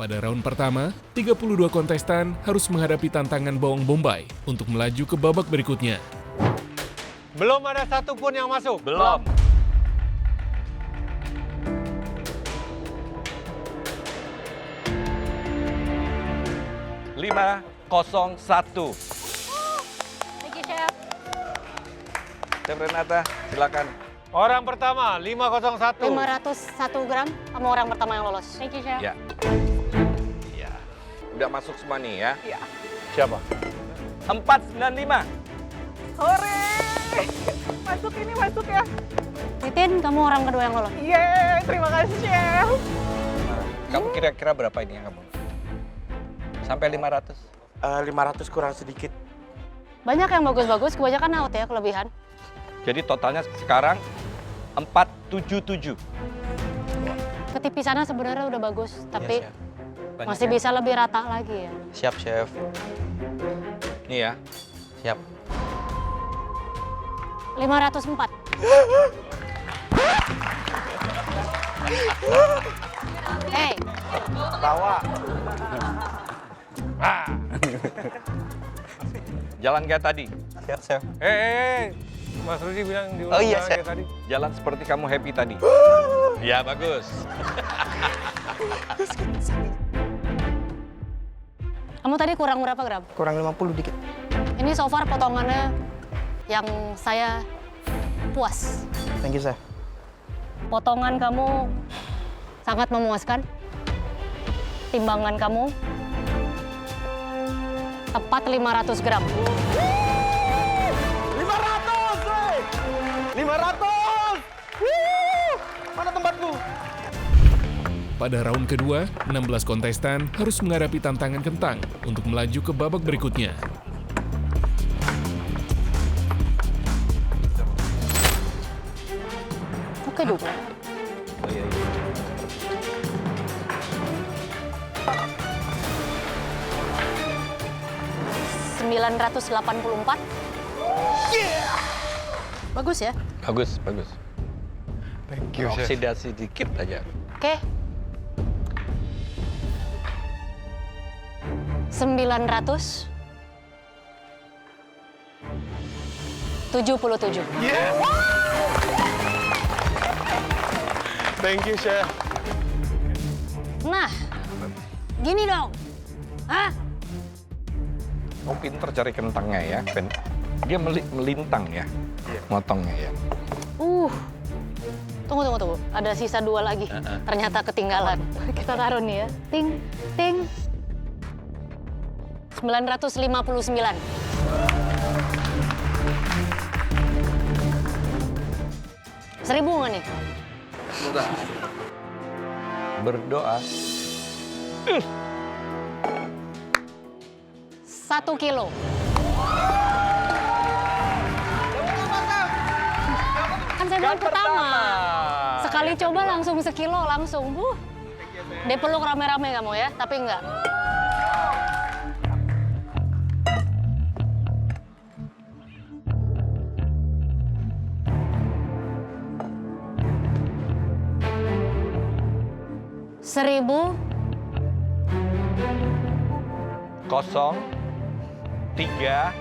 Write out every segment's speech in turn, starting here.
Pada round pertama, 32 kontestan harus menghadapi tantangan bawang bombay untuk melaju ke babak berikutnya. Belum ada satupun yang masuk. Belum. Lima, 01. Thank you, Chef. Chef Renata, silakan. Orang pertama, 501. 501 gram, kamu orang pertama yang lolos. Thank you, Chef. Ya. Ya. Udah masuk semua nih ya. Iya. Siapa? 495. Hore! Masuk ini, masuk ya. Titin, kamu orang kedua yang lolos. Yeay, terima kasih, Chef. Kamu kira-kira berapa ini yang kamu? Sampai 500? 500 kurang sedikit. Banyak yang bagus-bagus, kebanyakan out ya, kelebihan. Jadi totalnya sekarang 477. Ketipisannya sebenarnya udah bagus, tapi Chef. Banyak masih ya? bisa lebih rata lagi ya. Siap, Chef. Nih ya. Siap. 504. Hey, Tawa. Jalan kayak tadi. Siap, Chef. Mas Rudi bilang di Oh iya, kayak Chef. tadi. Jalan seperti kamu happy tadi. Ya, bagus. kamu tadi kurang berapa gram? Kurang 50 dikit. Ini so far potongannya yang saya puas. Thank you, Chef. Potongan kamu sangat memuaskan. Timbangan kamu tepat 500 gram. 500! Mana tempatku? Pada round kedua, 16 kontestan harus menghadapi tantangan kentang untuk melaju ke babak berikutnya. Oke dong. Oh iya, iya. $984. Bagus ya? Bagus, bagus. Thank you, Chef. Oksidasi dikit aja. Oke. 977. Thank you, Chef. Nah, gini dong. Hah? Kamu pinter cari kentangnya ya. Dia melintang ya, motongnya ya. Tunggu. Ada sisa 2 lagi. Ternyata ketinggalan. Kita taruh nih ya. Ting, ting. 959. Seribu nggak nih? Berdoa. 1 kilo. Kan saya bilang pertama. Sekali coba langsung sekilo, langsung. Dipeluk rame-rame kamu ya, tapi enggak. Seribu 0, 3,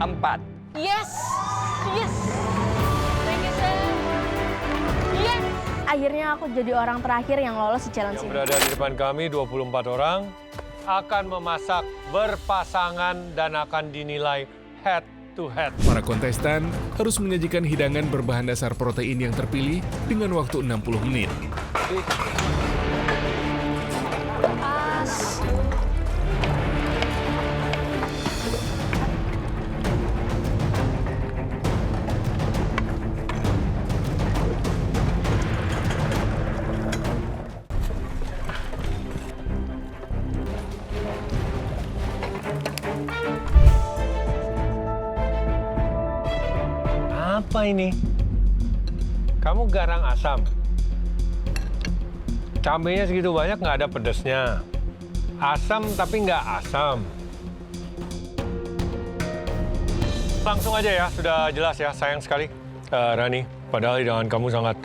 4. Yes! Yes! Thank you, sir. Yes! Akhirnya aku jadi orang terakhir yang lolos di challenge Yang ini. berada di depan kami 24 orang akan memasak berpasangan dan akan dinilai head to head. Para kontestan harus menyajikan hidangan berbahan dasar protein yang terpilih dengan waktu 60 menit. Pas. Apa ini? Kamu garang asam. Cabenya segitu banyak nggak ada pedesnya. Asam tapi nggak asam. Langsung aja ya, sudah jelas ya, sayang sekali. Rani, padahal hidangan kamu sangat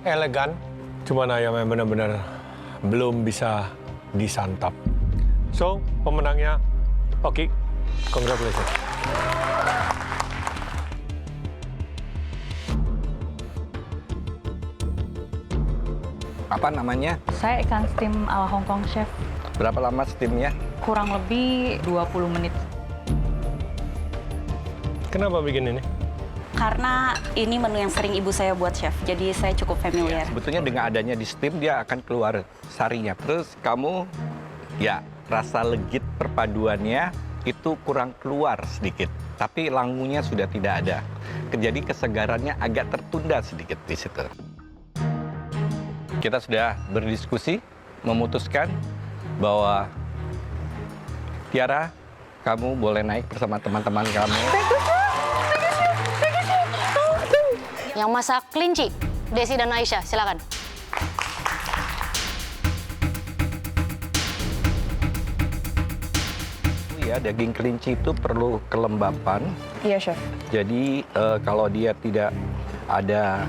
elegan. Cuman ayamnya benar-benar belum bisa disantap. So, pemenangnya Oki. Congratulations. Apa namanya? Saya ikan steam ala Hong Kong, Chef. Berapa lama steamnya? Kurang lebih 20 menit. Kenapa bikin ini? Karena ini menu yang sering ibu saya buat, Chef. Jadi saya cukup familiar. Sebetulnya dengan adanya di steam dia akan keluar sarinya. Terus kamu, ya rasa legit perpaduannya itu kurang keluar sedikit. Tapi langunya sudah tidak ada. Jadi kesegarannya agak tertunda sedikit di situ. Kita sudah berdiskusi, memutuskan bahwa Tiara, kamu boleh naik bersama teman-teman kamu. Yang masak kelinci, Desi dan Aisyah, silakan. Ya, daging kelinci itu perlu kelembapan. Iya, Chef. Jadi kalau dia tidak ada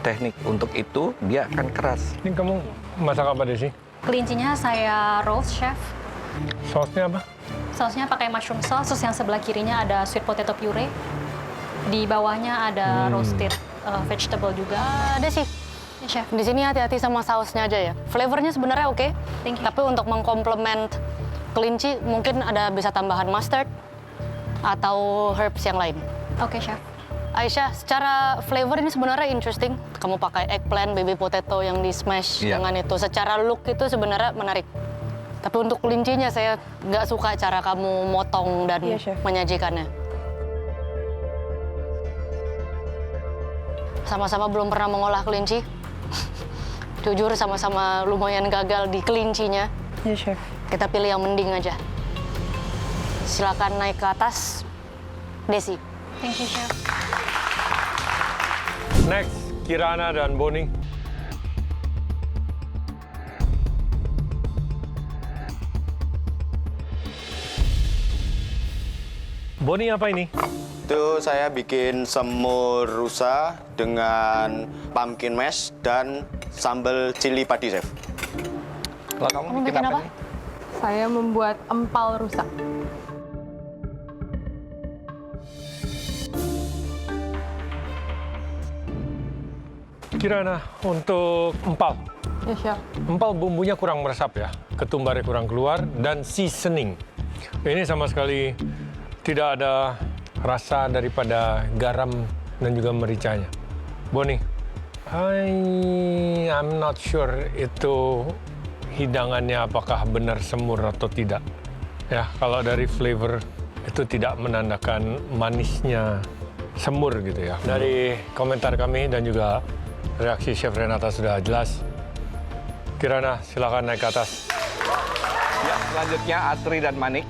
teknik untuk itu, dia akan keras. Ini kamu masak apa, Desi? Kelincinya saya roast, Chef. Sausnya apa? Sausnya pakai mushroom sauce, terus yang sebelah kirinya ada sweet potato puree. Di bawahnya ada roasted vegetable juga. Desi, Chef. Di sini hati-hati sama sausnya aja ya. Flavornya sebenarnya oke, tapi untuk mengkomplement kelinci mungkin ada bisa tambahan mustard atau herbs yang lain. Oke, Chef. Aisyah, secara flavor ini sebenarnya interesting. Kamu pakai eggplant, baby potato yang di smash dengan itu. Secara look itu sebenarnya menarik. Tapi untuk kelincinya saya nggak suka cara kamu motong dan menyajikannya. Sama-sama belum pernah mengolah kelinci. Jujur sama-sama lumayan gagal di kelincinya. Iya, Chef. Kita pilih yang mending aja. Silakan naik ke atas, Desi. Thank you, Chef. Next, Kirana dan Boni. Boni, apa ini? Itu saya bikin semur rusa dengan pumpkin mash dan sambal cili padi, Chef. Kalau kamu bikin apa? Nih? Saya membuat empal rusa. Kirana, untuk empal. Ya, Chef. Empal bumbunya kurang meresap ya, ketumbarnya kurang keluar, dan seasoning. Ini sama sekali tidak ada rasa daripada garam dan juga mericanya. Boni, I'm not sure itu hidangannya apakah benar semur atau tidak. Ya, kalau dari flavor itu tidak menandakan manisnya semur gitu ya. Dari komentar kami dan juga reaksi Chef Renata sudah jelas. Kirana, silakan naik ke atas. Ya, selanjutnya Asri dan Manik.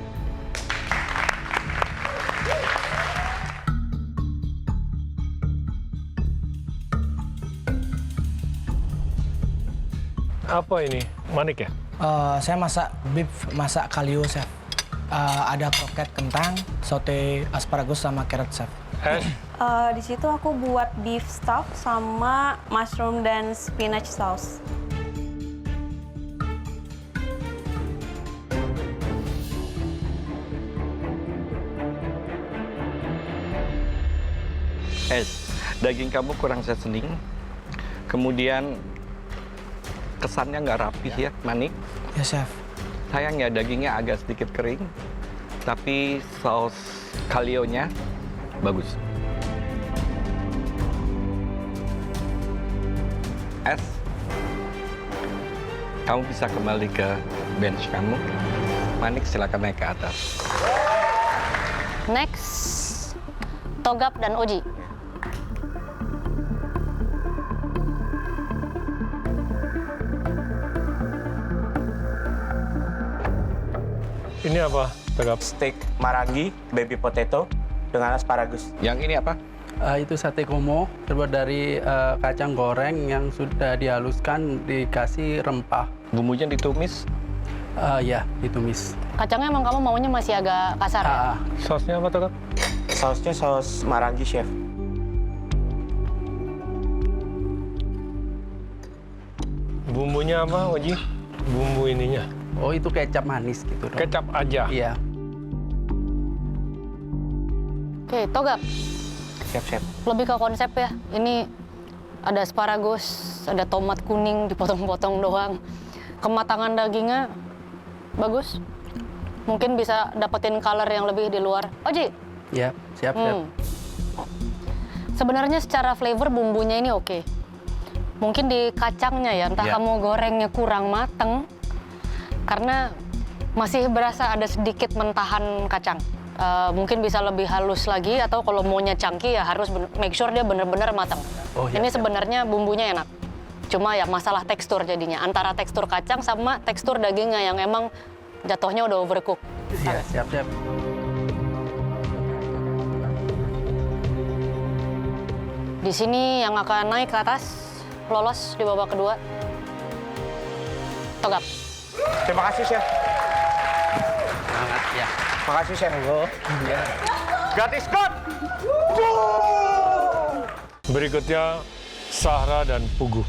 Apa ini? Manik ya? Saya masak beef, masak kalio, Chef. Ada kroket kentang, saute asparagus sama carrot, Chef. Di situ aku buat beef stuff sama mushroom dan spinach sauce. Daging kamu kurang seasoning, kemudian kesannya nggak rapih ya, Manik. Ya, Chef. Sayang ya, dagingnya agak sedikit kering, tapi saus kalionya bagus. Kamu bisa kembali ke bench kamu. Manik, silakan naik ke atas. Next, Togap dan Oji. Ini apa, Togap? Steak marangi, baby potato dengan asparagus. Yang ini apa? Itu sate komo, terbuat dari kacang goreng yang sudah dihaluskan, dikasih rempah. Bumbunya ditumis? Ya, ditumis. Kacangnya emang kamu maunya masih agak kasar ya? Sausnya apa, Togap? Sausnya saus marangi, Chef. Bumbunya apa, Oji? Bumbu ininya. oh itu kecap manis gitu dong. Kecap aja. Iya. Oke, Togap. Siap, chef. Lebih ke konsep ya. Ini ada asparagus, ada tomat kuning dipotong-potong doang. Kematangan dagingnya bagus. Mungkin bisa dapetin color yang lebih di luar. Oji. Iya, siap, chef. Sebenarnya secara flavor bumbunya ini oke. Mungkin di kacangnya ya, entah kamu gorengnya kurang mateng. Karena masih berasa ada sedikit mentahan kacang. Mungkin bisa lebih halus lagi, atau kalau maunya chunky ya harus make sure dia bener-bener matang. Ini sebenarnya bumbunya enak. Cuma ya masalah tekstur jadinya. Antara tekstur kacang sama tekstur dagingnya yang emang jatuhnya udah overcook. Iya, siap, chef. Di sini yang akan naik ke atas, lolos di babak kedua. Togap. Terima kasih, chef. Semangat, ya. Terima kasih, chef. Iya. Gratis God! Berikutnya Sahra dan Pugu.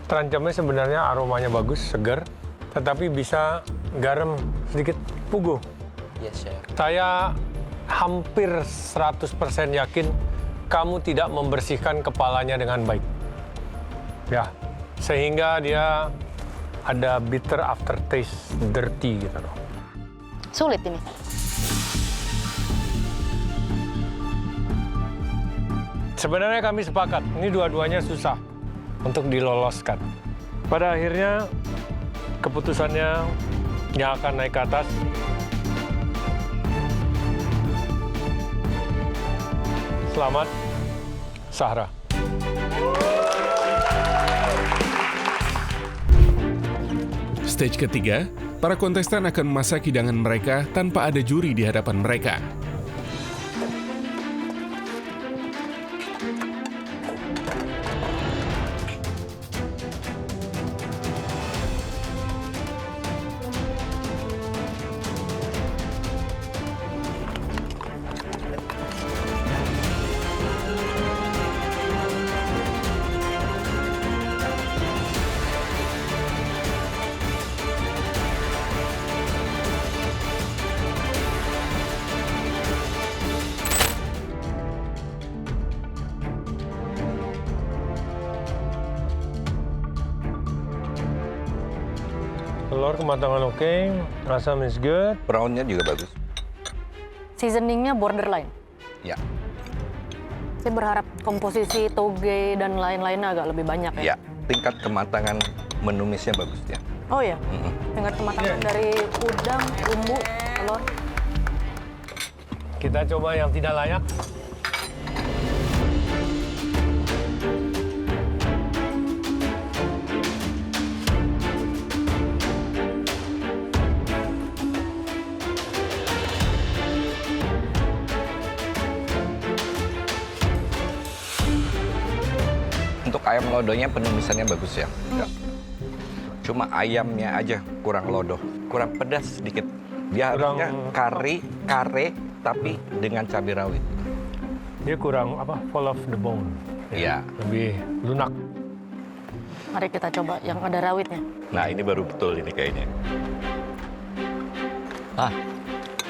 Terancamnya sebenarnya aromanya bagus, segar, tetapi bisa garam sedikit. Pugu. Yes, chef. Saya hampir 100% yakin kamu tidak membersihkan kepalanya dengan baik. Ya, sehingga dia ada bitter aftertaste, dirty gitu loh. Sulit ini. Sebenarnya kami sepakat, ini dua-duanya susah untuk diloloskan. Pada akhirnya, keputusannya yang akan naik ke atas. Selamat, Sahra. Stage ketiga, para kontestan akan memasak hidangan mereka tanpa ada juri di hadapan mereka. Telur kematangan oke, asam is good. Brownnya juga bagus. Seasoningnya borderline. Ya. Saya berharap komposisi toge dan lain-lainnya agak lebih banyak ya. Ya, tingkat kematangan menumisnya bagus ya. Oh ya, tingkat kematangan dari udang, bumbu, telur. Kita coba yang tidak layak. Untuk ayam lodohnya penumisannya bagus ya. Cuma ayamnya aja kurang lodoh, kurang pedas sedikit. Dia harusnya kare tapi dengan cabai rawit. Dia kurang full of the bone. Iya. Lebih lunak. Mari kita coba yang ada rawitnya. Nah ini baru betul ini kayaknya.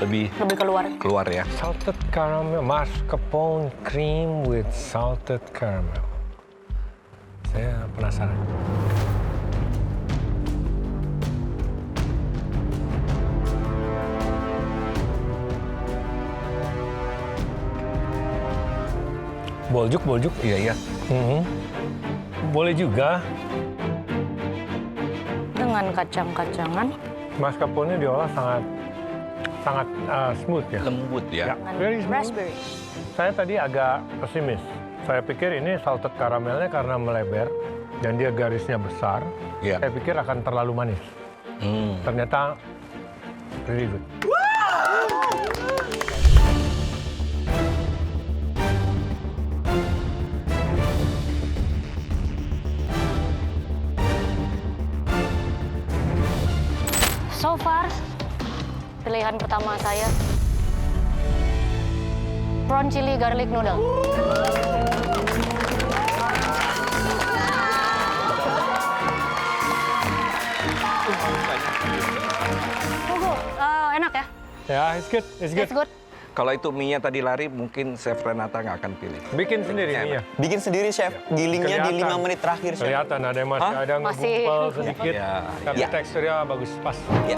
Lebih keluar ya. Salted caramel, mascarpone cream with salted caramel. Saya penasaran. Boljuk. Iya. Boleh juga. Dengan kacang-kacangan. Mascarpone diolah sangat smooth ya. Lembut ya. Very smooth. Raspberry. Saya tadi agak pesimis. Saya pikir ini salted karamelnya karena melebar dan dia garisnya besar. Yeah. Saya pikir akan terlalu manis. Ternyata really good. So far, pilihan pertama saya prawn chili garlic noodle. Enak ya? Ya, it's good. It's good. It's good. Kalau itu mie-nya tadi lari, mungkin Chef Renata nggak akan pilih. Bikin sendiri mie-nya. Bikin sendiri, Chef. Gilingnya di 5 menit terakhir, Chef. Kelihatan ada yang masih Hah? ada ngegumpal sedikit, Ya, tapi ya. teksturnya bagus, pas. Ya.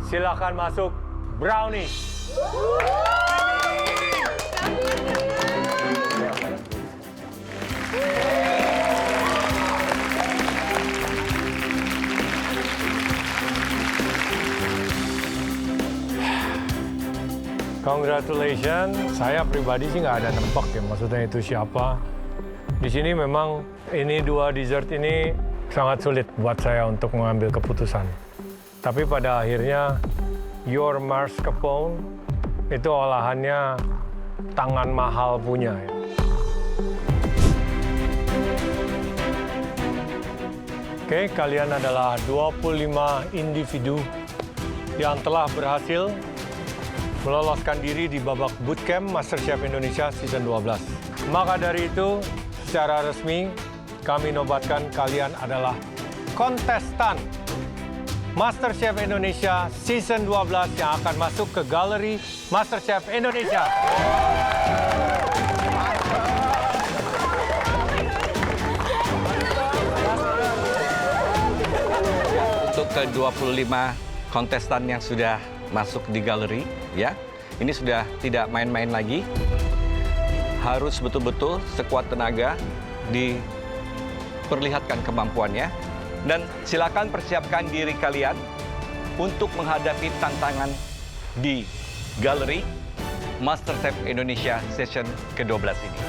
Silakan masuk brownie. Congratulations, saya pribadi sih nggak ada nempak ya, maksudnya itu siapa. Di sini memang ini dua dessert ini sangat sulit buat saya untuk mengambil keputusan. Tapi pada akhirnya, your mascarpone itu olahannya tangan mahal punya. Ya. Oke, kalian adalah 25 individu yang telah berhasil meloloskan diri di babak bootcamp MasterChef Indonesia Season 12. Maka dari itu, secara resmi kami nobatkan kalian adalah kontestan MasterChef Indonesia Season 12 yang akan masuk ke galeri MasterChef Indonesia. Untuk ke-25 kontestan yang sudah masuk di galeri, ya, ini sudah tidak main-main lagi. Harus betul-betul sekuat tenaga diperlihatkan kemampuannya. Dan silakan persiapkan diri kalian untuk menghadapi tantangan di galeri MasterChef Indonesia Session ke-12 ini.